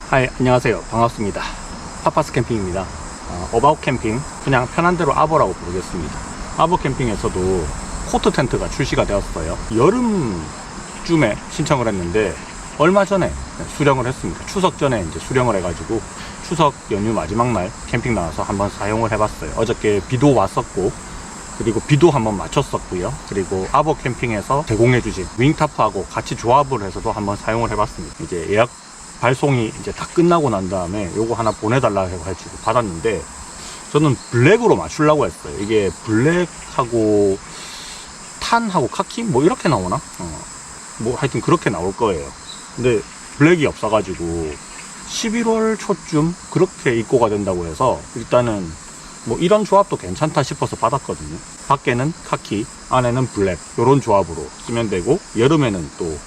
하이, 안녕하세요. 반갑습니다. 파파스 캠핑입니다. 어바웃 캠핑, 그냥 편한 대로 아보라고 부르겠습니다. 아보 캠핑에서도 코트 텐트가 출시가 되었어요. 여름쯤에 신청을 했는데 얼마 전에 수령을 했습니다. 추석 전에 이제 수령을 해가지고 추석 연휴 마지막 날 캠핑 나와서 한번 사용을 해봤어요. 어저께 비도 왔었고, 그리고 비도 한번 맞췄었고요. 그리고 아보 캠핑에서 제공해주신 윙타프하고 같이 조합을 해서도 한번 사용을 해봤습니다. 이제 예약 발송이 이제 다 끝나고 난 다음에 요거 하나 보내달라 해가지고 받았는데, 저는 블랙으로 맞추려고 했어요. 이게 블랙하고 탄하고 카키 뭐 이렇게 나오나? 뭐 하여튼 그렇게 나올 거예요. 근데 블랙이 없어가지고 11월 초쯤 그렇게 입고가 된다고 해서 일단은 뭐 이런 조합도 괜찮다 싶어서 받았거든요. 밖에는 카키, 안에는 블랙, 요런 조합으로 쓰면 되고, 여름에는 또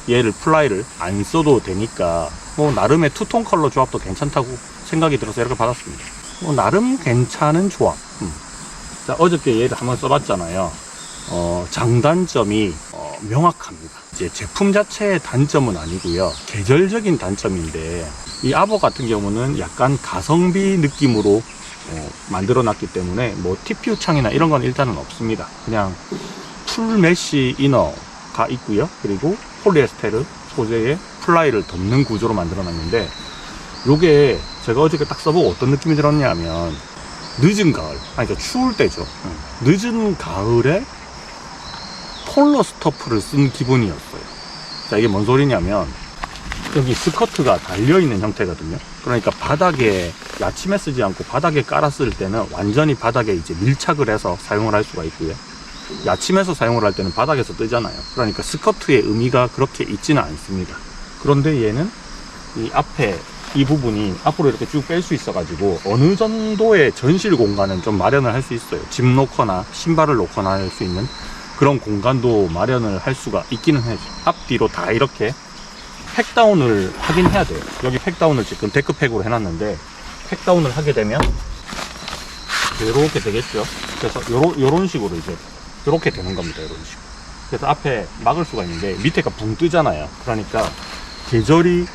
얘를 플라이를 안 써도 되니까 뭐 나름의 투톤 컬러 조합도 괜찮다고 생각이 들어서 이렇게 받았습니다. 뭐 나름 괜찮은 조합. 자, 어저께 얘를 한번 써봤잖아요. 장단점이 명확합니다. 이제 제품 자체의 단점은 아니고요, 계절적인 단점인데, 이 아보 같은 경우는 약간 가성비 느낌으로 만들어 놨기 때문에 뭐 TPU 창이나 이런 건 일단은 없습니다. 그냥 풀 메쉬 이너가 있고요, 그리고 폴리에스테르 소재의 플라이를 덮는 구조로 만들어 놨는데, 요게 제가 어저께 딱 써보고 어떤 느낌이 들었냐면, 늦은 가을, 그러니까 추울 때죠. 늦은 가을에 폴로 스토프를 쓴 기분이었어요. 자, 이게 뭔 소리냐면, 여기 스커트가 달려있는 형태거든요. 그러니까 바닥에 야침에 쓰지 않고 바닥에 깔았을 때는 완전히 바닥에 이제 밀착을 해서 사용을 할 수가 있고요, 야침에서 사용을 할 때는 바닥에서 뜨잖아요. 그러니까 스커트의 의미가 그렇게 있지는 않습니다. 그런데 얘는 이 앞에 이 부분이 앞으로 이렇게 쭉 뺄 수 있어 가지고 어느 정도의 전실 공간은 좀 마련을 할 수 있어요. 짐 놓거나 신발을 놓거나 할 수 있는 그런 공간도 마련을 할 수가 있기는 해요. 앞뒤로 다 이렇게 팩다운을 하긴 해야 돼요. 여기 팩다운을 지금 데크팩으로 해놨는데, 팩다운을 하게 되면 이렇게 되겠죠. 그래서 요런 식으로 이제 이렇게 되는 겁니다. 이런 식으로. 그래서 앞에 막을 수가 있는데 밑에가 붕 뜨잖아요. 그러니까 계절이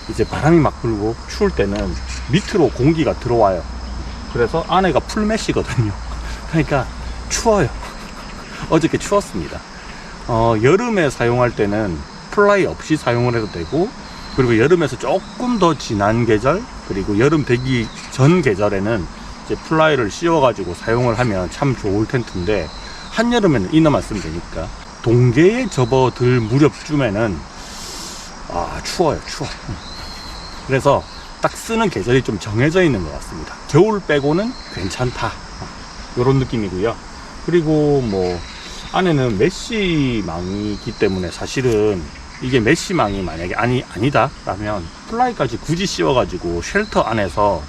이제 바람이 막 불고 추울 때는 밑으로 공기가 들어와요. 그래서 안에가 풀메쉬거든요. 그러니까 추워요. 어저께 추웠습니다. 여름에 사용할 때는 플라이 없이 사용을 해도 되고, 그리고 여름에서 조금 더 지난 계절, 그리고 여름 되기 전 계절에는 이제 플라이를 씌워가지고 사용을 하면 참 좋을 텐트인데, 한여름에는 이너만 쓰면 되니까 동계에 접어들 무렵쯤에는 추워요. 그래서 딱 쓰는 계절이 좀 정해져 있는 것 같습니다. 겨울 빼고는 괜찮다, 이런 느낌이고요. 그리고 뭐 안에는 메쉬망이기 때문에 사실은 이게 메쉬망이 만약에 아니다 라면 플라이까지 굳이 씌워가지고 쉘터 안에서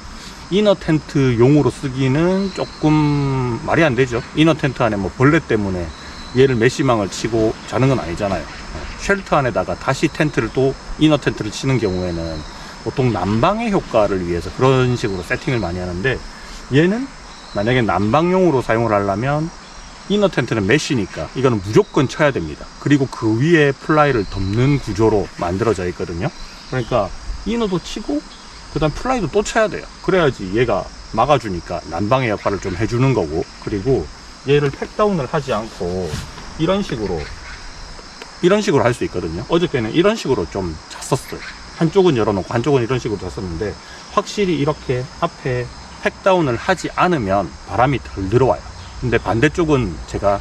이너 텐트 용으로 쓰기는 조금 말이 안 되죠. 이너 텐트 안에 뭐 벌레 때문에 얘를 메쉬망을 치고 자는 건 아니잖아요. 쉘터 안에다가 다시 텐트를 또 이너 텐트를 치는 경우에는 보통 난방의 효과를 위해서 그런 식으로 세팅을 많이 하는데, 얘는 만약에 난방용으로 사용을 하려면 이너 텐트는 메쉬니까 이거는 무조건 쳐야 됩니다. 그리고 그 위에 플라이를 덮는 구조로 만들어져 있거든요. 그러니까 이너도 치고 그 다음 플라이도 또 쳐야 돼요. 그래야지 얘가 막아주니까 난방의 역할을 좀 해주는 거고, 그리고 얘를 팩다운을 하지 않고 이런 식으로 할 수 있거든요. 어저께는 이런 식으로 좀 잤었어요. 한쪽은 열어놓고 한쪽은 이런 식으로 잤었는데, 확실히 이렇게 앞에 팩다운을 하지 않으면 바람이 덜 들어와요. 근데 반대쪽은 제가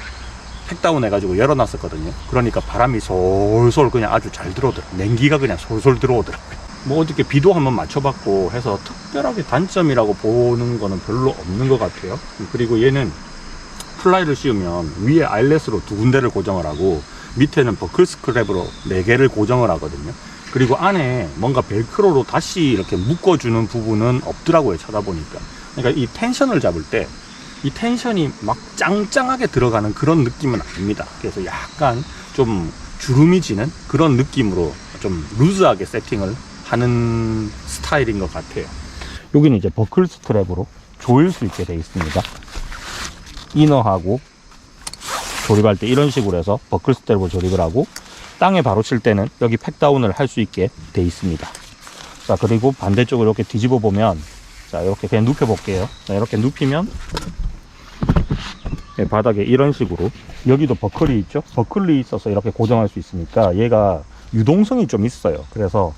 팩다운 해가지고 열어놨었거든요. 그러니까 바람이 솔솔 그냥 아주 잘 들어오더라고요. 냉기가 그냥 솔솔 들어오더라고요. 뭐 어저께 비도 한번 맞춰봤고 해서 특별하게 단점이라고 보는 거는 별로 없는 것 같아요. 그리고 얘는 플라이를 씌우면 위에 아일렛으로 2군데를 고정을 하고 밑에는 버클 스크랩으로 4개를 고정을 하거든요. 그리고 안에 뭔가 벨크로로 다시 이렇게 묶어주는 부분은 없더라고요, 찾아보니까. 그러니까 이 텐션을 잡을 때 이 텐션이 막 짱짱하게 들어가는 그런 느낌은 아닙니다. 그래서 약간 좀 주름이 지는 그런 느낌으로 좀 루즈하게 세팅을 하는 스타일인 것 같아요. 여기는 이제 버클 스트랩으로 조일 수 있게 되어 있습니다. 이너하고 조립할 때 이런 식으로 해서 버클 스트랩으로 조립을 하고, 땅에 바로 칠 때는 여기 팩다운을 할 수 있게 되어 있습니다. 자, 그리고 반대쪽으로 이렇게 뒤집어 보면, 자, 이렇게 그냥 눕혀 볼게요. 자, 이렇게 눕히면 바닥에 이런 식으로, 여기도 버클이 있죠. 버클이 있어서 이렇게 고정할 수 있으니까 얘가 유동성이 좀 있어요. 그래서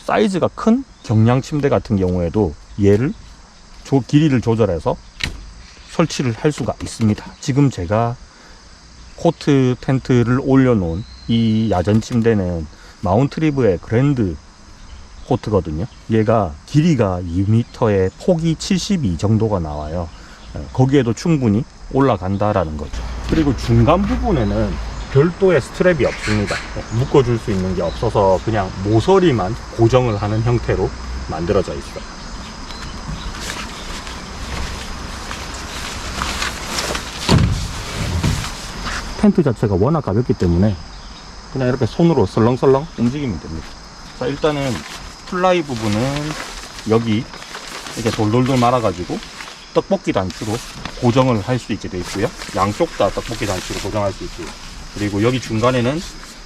사이즈가 큰 경량 침대 같은 경우에도 얘를 길이를 조절해서 설치를 할 수가 있습니다. 지금 제가 코트 텐트를 올려놓은 이 야전 침대는 마운트리브의 그랜드 코트거든요. 얘가 길이가 2m에 폭이 72 정도가 나와요. 거기에도 충분히 올라간다라는 거죠. 그리고 중간 부분에는 별도의 스트랩이 없습니다. 묶어줄 수 있는 게 없어서 그냥 모서리만 고정을 하는 형태로 만들어져 있어요. 텐트 자체가 워낙 가볍기 때문에 그냥 이렇게 손으로 설렁설렁 움직이면 됩니다. 자, 일단은 플라이 부분은 여기 이렇게 돌돌돌 말아가지고 떡볶이 단추로 고정을 할 수 있게 되어 있고요. 양쪽 다 떡볶이 단추로 고정할 수 있고요. 그리고 여기 중간에는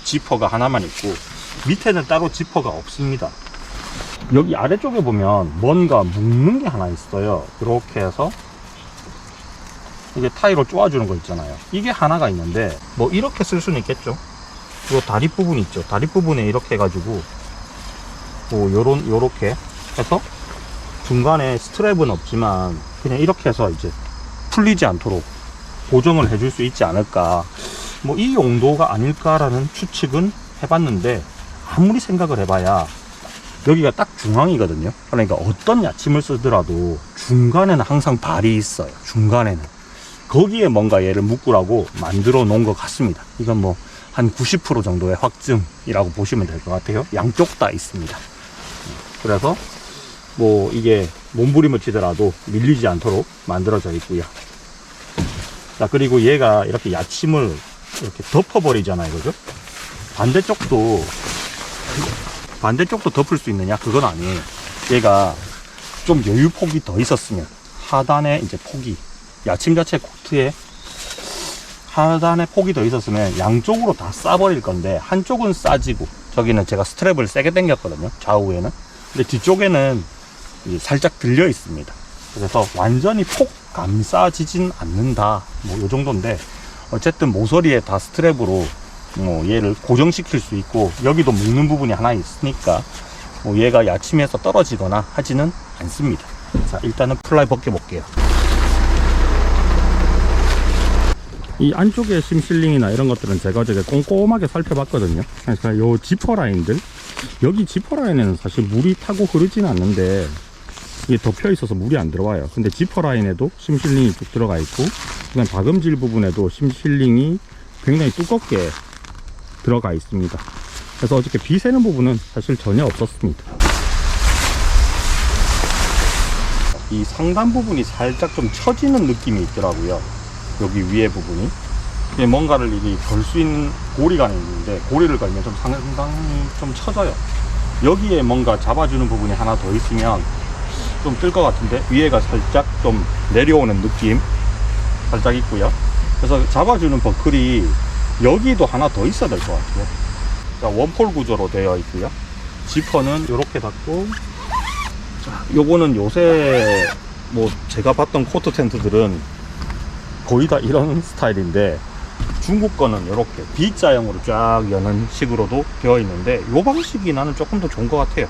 지퍼가 하나만 있고 밑에는 따로 지퍼가 없습니다. 여기 아래쪽에 보면 뭔가 묶는 게 하나 있어요. 이렇게 해서 이게 타이로 쪼아주는 거 있잖아요. 이게 하나가 있는데 뭐 이렇게 쓸 수는 있겠죠. 요 다리 부분 있죠. 다리 부분에 이렇게 해가지고 뭐 요렇게 해서 중간에 스트랩은 없지만 그냥 이렇게 해서 이제 풀리지 않도록 고정을 해줄 수 있지 않을까, 뭐 이 용도가 아닐까라는 추측은 해봤는데, 아무리 생각을 해봐야 여기가 딱 중앙이거든요. 그러니까 어떤 야침을 쓰더라도 중간에는 항상 발이 있어요. 중간에는 거기에 뭔가 얘를 묶으라고 만들어 놓은 것 같습니다. 이건 뭐 한 90% 정도의 확증이라고 보시면 될 것 같아요. 양쪽 다 있습니다. 그래서 뭐 이게 몸부림을 치더라도 밀리지 않도록 만들어져 있고요. 자, 그리고 얘가 이렇게 야침을 이렇게 덮어버리잖아요. 그죠? 반대쪽도 덮을 수 있느냐? 그건 아니에요. 얘가 좀 여유폭이 더 있었으면, 하단에 이제 폭이, 야침 자체 코트에 하단에 폭이 더 있었으면 양쪽으로 다 싸버릴 건데, 한쪽은 싸지고, 저기는 제가 스트랩을 세게 당겼거든요. 좌우에는. 근데 뒤쪽에는 살짝 들려 있습니다. 그래서 완전히 폭 감싸지진 않는다, 뭐 요 정도인데, 어쨌든 모서리에 다 스트랩으로 뭐 얘를 고정시킬 수 있고, 여기도 묶는 부분이 하나 있으니까 뭐 얘가 야침에서 떨어지거나 하지는 않습니다. 자, 일단은 플라이 벗겨 볼게요. 이 안쪽에 심실링이나 이런 것들은 제가 저게 꼼꼼하게 살펴봤거든요. 그래서 요 지퍼 라인들, 여기 지퍼 라인에는 사실 물이 타고 흐르지는 않는데 이게 덮여 있어서 물이 안 들어와요. 근데 지퍼 라인에도 심실링이 쭉 들어가 있고, 그다음 박음질 부분에도 심실링이 굉장히 두껍게 들어가 있습니다. 그래서 어저께 비 새는 부분은 사실 전혀 없었습니다. 이 상단 부분이 살짝 좀 처지는 느낌이 있더라고요. 여기 위에 부분이 뭔가를 이리 걸 수 있는 고리가 있는데, 고리를 걸면 좀 상당히 좀 처져요. 여기에 뭔가 잡아주는 부분이 하나 더 있으면 좀 뜰 것 같은데, 위에가 살짝 좀 내려오는 느낌 살짝 있고요. 그래서 잡아주는 버클이 여기도 하나 더 있어야 될 것 같아요. 자, 원폴 구조로 되어 있고요. 지퍼는 이렇게 닫고, 자, 요거는 요새 뭐 제가 봤던 코트 텐트들은 거의 다 이런 스타일인데, 중국 거는 이렇게 B자형으로 쫙 여는 식으로도 되어 있는데, 이 방식이 나는 조금 더 좋은 것 같아요.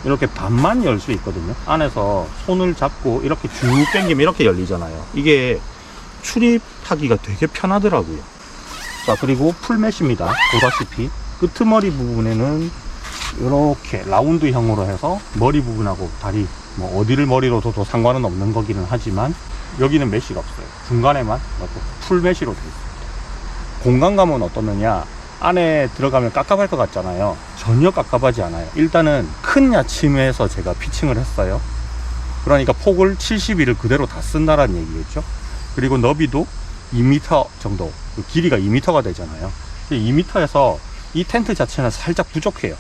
이렇게 반만 열 수 있거든요. 안에서 손을 잡고 이렇게 쭉 당기면 이렇게 열리잖아요. 이게 출입하기가 되게 편하더라고요. 자, 그리고 풀맷입니다. 보다시피 끄트머리 부분에는 이렇게 라운드형으로 해서 머리 부분하고 다리, 뭐 어디를 머리로 둬도 상관은 없는 거기는 하지만, 여기는 메쉬가 없어요. 중간에만 풀메쉬로 되어 있습니다. 공간감은 어떻느냐? 안에 들어가면 깝깝할 것 같잖아요. 전혀 깝깝하지 않아요. 일단은 큰 야침에서 제가 피칭을 했어요. 그러니까 폭을 72를 그대로 다 쓴다라는 얘기겠죠. 그리고 너비도 2m 정도, 길이가 2m가 되잖아요. 2m에서 이 텐트 자체는 살짝 부족해요.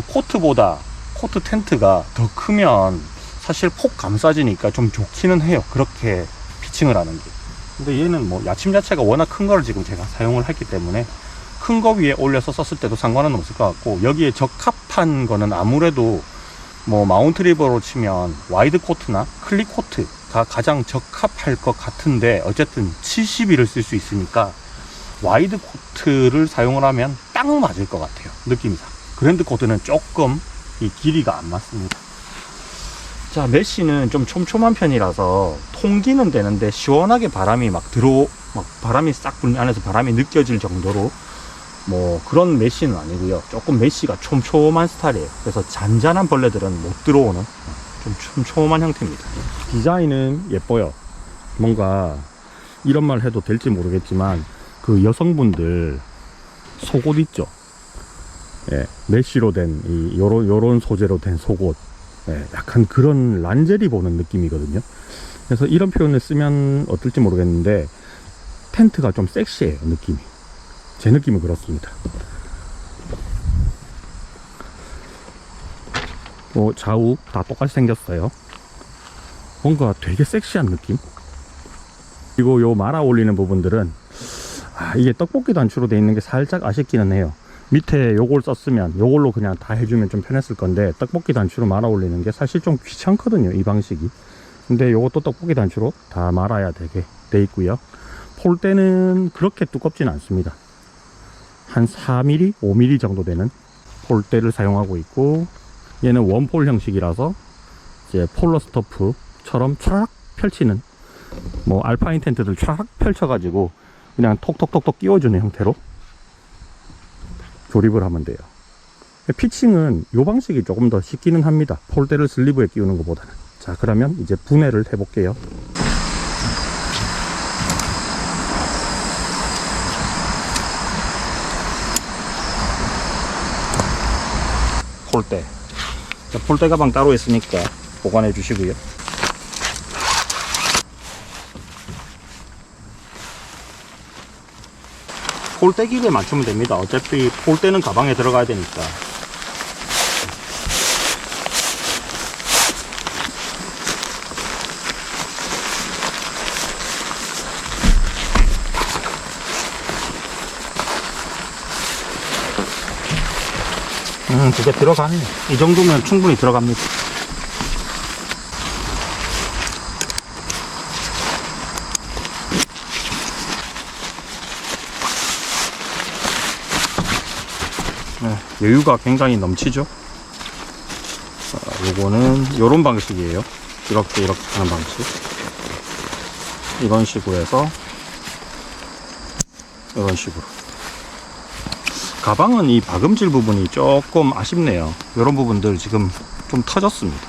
코트보다 코트 텐트가 더 크면 사실 폭 감싸지니까 좀 좋기는 해요. 그렇게 피칭을 하는 게. 근데 얘는 뭐 야침 자체가 워낙 큰 걸 지금 제가 사용을 했기 때문에 큰 거 위에 올려서 썼을 때도 상관은 없을 것 같고, 여기에 적합한 거는 아무래도 뭐 마운트 리버로 치면 와이드 코트나 클립 코트가 가장 적합할 것 같은데, 어쨌든 70일을 쓸 수 있으니까 와이드 코트를 사용을 하면 딱 맞을 것 같아요, 느낌상. 그랜드 코트는 조금 이 길이가 안 맞습니다. 자, 메쉬는 좀 촘촘한 편이라서 통기는 되는데 시원하게 바람이 막 바람이 싹 불면 안에서 바람이 느껴질 정도로 뭐 그런 메쉬는 아니고요. 조금 메쉬가 촘촘한 스타일이에요. 그래서 잔잔한 벌레들은 못 들어오는 좀 촘촘한 형태입니다. 디자인은 예뻐요. 뭔가 이런 말 해도 될지 모르겠지만 그 여성분들 속옷 있죠. 예, 메쉬로 된 요런 소재로 된 속옷. 예, 약간 그런 란제리 보는 느낌이거든요. 그래서 이런 표현을 쓰면 어떨지 모르겠는데 텐트가 좀 섹시해요, 느낌이. 제 느낌은 그렇습니다. 좌우 다 똑같이 생겼어요. 뭔가 되게 섹시한 느낌. 그리고 요 말아 올리는 부분들은 이게 떡볶이 단추로 되어 있는 게 살짝 아쉽기는 해요. 밑에 요걸 썼으면 요걸로 그냥 다 해주면 좀 편했을 건데, 떡볶이 단추로 말아 올리는 게 사실 좀 귀찮거든요, 이 방식이. 근데 요것도 떡볶이 단추로 다 말아야 되게 돼 있고요. 폴대는 그렇게 두껍진 않습니다. 한 4mm, 5mm 정도 되는 폴대를 사용하고 있고, 얘는 원폴 형식이라서 이제 폴러 스토프처럼 촤락 펼치는, 뭐 알파인 텐트들 촤락 펼쳐가지고 그냥 톡톡톡톡 끼워주는 형태로 조립을 하면 돼요. 피칭은 이 방식이 조금 더 쉽기는 합니다. 폴대를 슬리브에 끼우는 것보다는. 자, 그러면 이제 분해를 해볼게요. 폴대. 자, 폴대 가방 따로 있으니까 보관해 주시고요. 폴대 길이에 맞추면 됩니다. 어차피 폴대는 가방에 들어가야 되니까. 두 개 들어가네. 이 정도면 충분히 들어갑니다. 여유가 굉장히 넘치죠. 요거는 요런 방식이에요. 이렇게 하는 방식. 이런 식으로 해서 이런 식으로. 가방은 이 박음질 부분이 조금 아쉽네요. 이런 부분들 지금 좀 터졌습니다.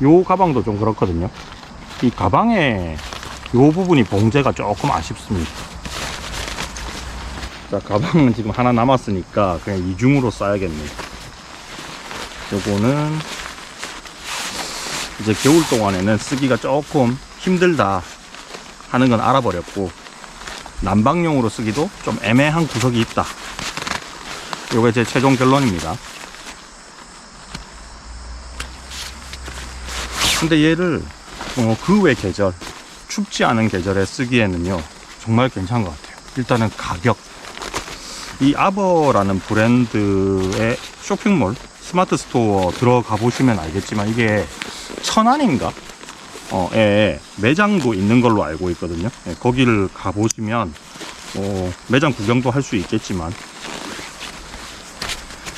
요 가방도 좀 그렇거든요. 이 가방에 요 부분이 봉제가 조금 아쉽습니다. 자, 가방은 지금 하나 남았으니까 그냥 이중으로 써야겠네요. 요거는 이제 겨울 동안에는 쓰기가 조금 힘들다 하는 건 알아버렸고, 난방용으로 쓰기도 좀 애매한 구석이 있다. 요게 제 최종 결론입니다. 근데 얘를 그 외 계절, 춥지 않은 계절에 쓰기에는요 정말 괜찮은 것 같아요. 일단은 가격, 이 아버라는 브랜드의 쇼핑몰, 스마트 스토어 들어가 보시면 알겠지만 이게 천안인가? 매장도 있는 걸로 알고 있거든요. 거기를 가보시면 매장 구경도 할 수 있겠지만,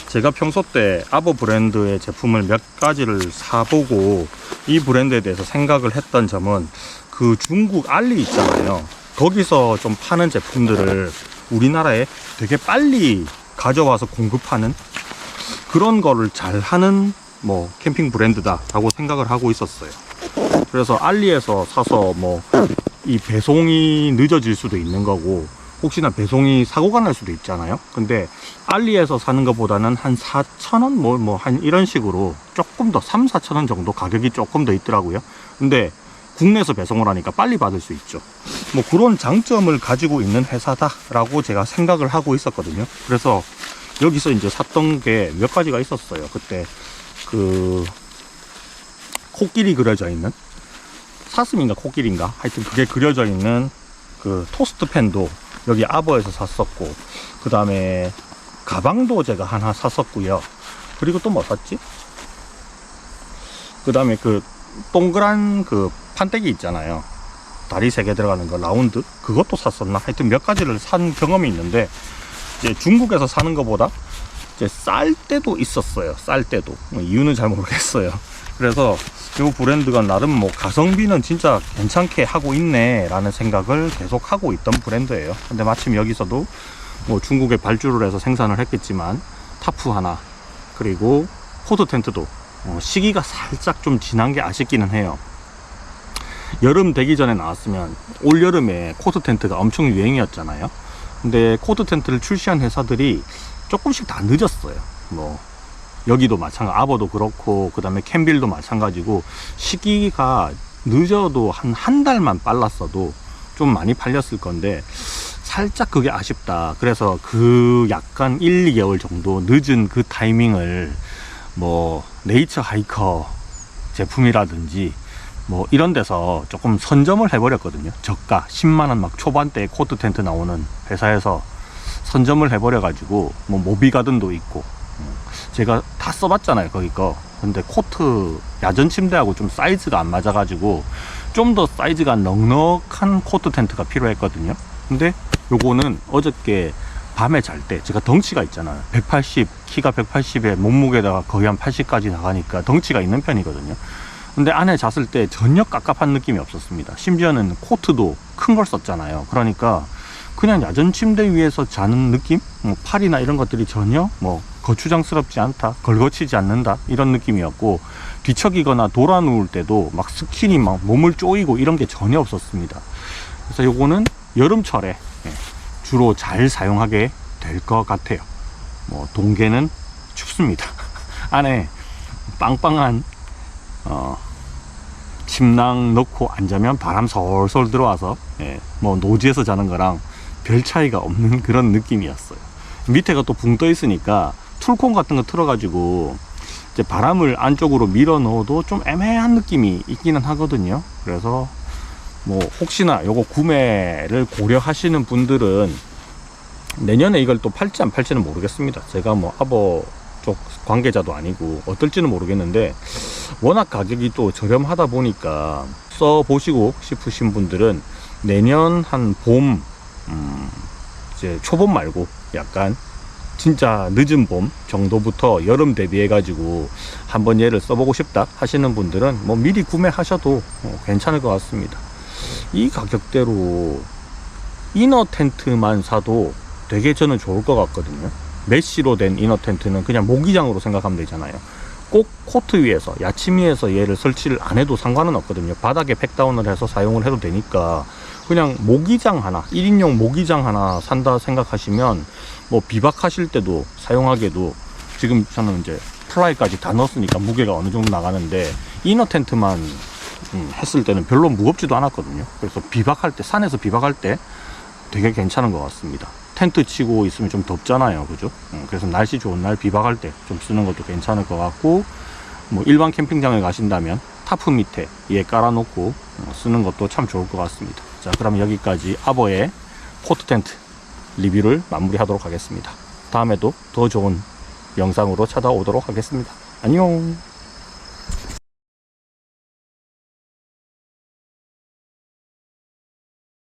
제가 평소 때 아버 브랜드의 제품을 몇 가지를 사보고 이 브랜드에 대해서 생각을 했던 점은, 그 중국 알리 있잖아요. 거기서 좀 파는 제품들을 우리나라에 되게 빨리 가져와서 공급하는 그런 거를 잘하는 뭐 캠핑 브랜드다 라고 생각을 하고 있었어요. 그래서 알리에서 사서 뭐 이 배송이 늦어질 수도 있는 거고, 혹시나 배송이 사고가 날 수도 있잖아요. 근데 알리에서 사는 것보다는 한 4,000원 한 이런 식으로 조금 더 3-4,000원 정도 가격이 조금 더 있더라고요. 근데 국내에서 배송을 하니까 빨리 받을 수 있죠. 뭐 그런 장점을 가지고 있는 회사다 라고 제가 생각을 하고 있었거든요. 그래서 여기서 이제 샀던 게 몇 가지가 있었어요. 그때 그 코끼리 그려져 있는, 사슴인가 코끼리인가 하여튼 그게 그려져 있는 그 토스트 팬도 여기 아버에서 샀었고, 그 다음에 가방도 제가 하나 샀었고요. 그리고 또 뭐 샀지? 그 다음에 그 동그란 그 판때기 있잖아요. 다리 3개 들어가는 거 라운드, 그것도 샀었나? 하여튼 몇 가지를 산 경험이 있는데, 이제 중국에서 사는 것보다 이제 쌀 때도 있었어요. 쌀 때도. 뭐 이유는 잘 모르겠어요. 그래서 이 브랜드가 나름 뭐 가성비는 진짜 괜찮게 하고 있네 라는 생각을 계속 하고 있던 브랜드예요. 근데 마침 여기서도 뭐 중국에 발주를 해서 생산을 했겠지만 타프 하나, 그리고 코트 텐트도 시기가 살짝 좀 지난 게 아쉽기는 해요. 여름 되기 전에 나왔으면 올 여름에 코트 텐트가 엄청 유행이었잖아요. 근데 코트 텐트를 출시한 회사들이 조금씩 다 늦었어요. 뭐 여기도 마찬가지, 아버도 그렇고, 그 다음에 캠빌도 마찬가지고, 시기가 늦어도 한 달만 빨랐어도 좀 많이 팔렸을 건데 살짝 그게 아쉽다. 그래서 그 약간 1, 2개월 정도 늦은 그 타이밍을 뭐 네이처 하이커 제품이라든지 뭐 이런 데서 조금 선점을 해버렸거든요. 저가 10만원 막 초반대에 코트 텐트 나오는 회사에서 선점을 해버려 가지고, 뭐 모비가든도 있고, 제가 다 써봤잖아요 거기 거. 근데 코트 야전 침대하고 좀 사이즈가 안 맞아 가지고 좀 더 사이즈가 넉넉한 코트 텐트가 필요했거든요. 근데 요거는 어저께 밤에 잘 때, 제가 덩치가 있잖아요. 180, 키가 180에 몸무게다가 거의 한 80까지 나가니까 덩치가 있는 편이거든요. 근데 안에 잤을 때 전혀 깝깝한 느낌이 없었습니다. 심지어는 코트도 큰 걸 썼잖아요. 그러니까 그냥 야전 침대 위에서 자는 느낌? 뭐 팔이나 이런 것들이 전혀 뭐 거추장스럽지 않다, 걸거치지 않는다, 이런 느낌이었고, 뒤척이거나 돌아 누울 때도 막 스킨이 막 몸을 쪼이고 이런 게 전혀 없었습니다. 그래서 요거는 여름철에 주로 잘 사용하게 될 것 같아요. 뭐 동계는 춥습니다. 안에 빵빵한 침낭 넣고 앉으면 바람 솔솔 들어와서 뭐 노지에서 자는 거랑 별 차이가 없는 그런 느낌이었어요. 밑에가 또 붕 떠 있으니까 툴콘 같은 거 틀어가지고 이제 바람을 안쪽으로 밀어 넣어도 좀 애매한 느낌이 있기는 하거든요. 그래서 뭐 혹시나 요거 구매를 고려하시는 분들은 내년에 이걸 또 팔지 안 팔지는 모르겠습니다. 제가 뭐 아버 쪽 관계자도 아니고 어떨지는 모르겠는데, 워낙 가격이 또 저렴하다 보니까 써보시고 싶으신 분들은 내년 한 봄, 이제 초봄 말고 약간 진짜 늦은 봄 정도부터 여름 대비해 가지고 한번 얘를 써보고 싶다 하시는 분들은 뭐 미리 구매하셔도 괜찮을 것 같습니다. 이 가격대로 이너 텐트만 사도 되게 저는 좋을 것 같거든요. 메쉬로 된 이너 텐트는 그냥 모기장으로 생각하면 되잖아요. 꼭 코트 위에서, 야침 위에서 얘를 설치를 안 해도 상관은 없거든요. 바닥에 팩다운을 해서 사용을 해도 되니까 그냥 모기장 하나, 1인용 모기장 하나 산다 생각하시면 뭐 비박하실 때도 사용하기에도, 지금 저는 이제 플라이까지 다 넣었으니까 무게가 어느 정도 나가는데 이너 텐트만 했을 때는 별로 무겁지도 않았거든요. 그래서 비박할 때, 산에서 비박할 때 되게 괜찮은 것 같습니다. 텐트 치고 있으면 좀 덥잖아요, 그죠? 그래서 날씨 좋은 날 비박할 때 좀 쓰는 것도 괜찮을 것 같고, 뭐 일반 캠핑장을 가신다면 타프 밑에 얘 깔아놓고 쓰는 것도 참 좋을 것 같습니다. 자, 그럼 여기까지 아버의 코트 텐트 리뷰를 마무리하도록 하겠습니다. 다음에도 더 좋은 영상으로 찾아오도록 하겠습니다. 안녕.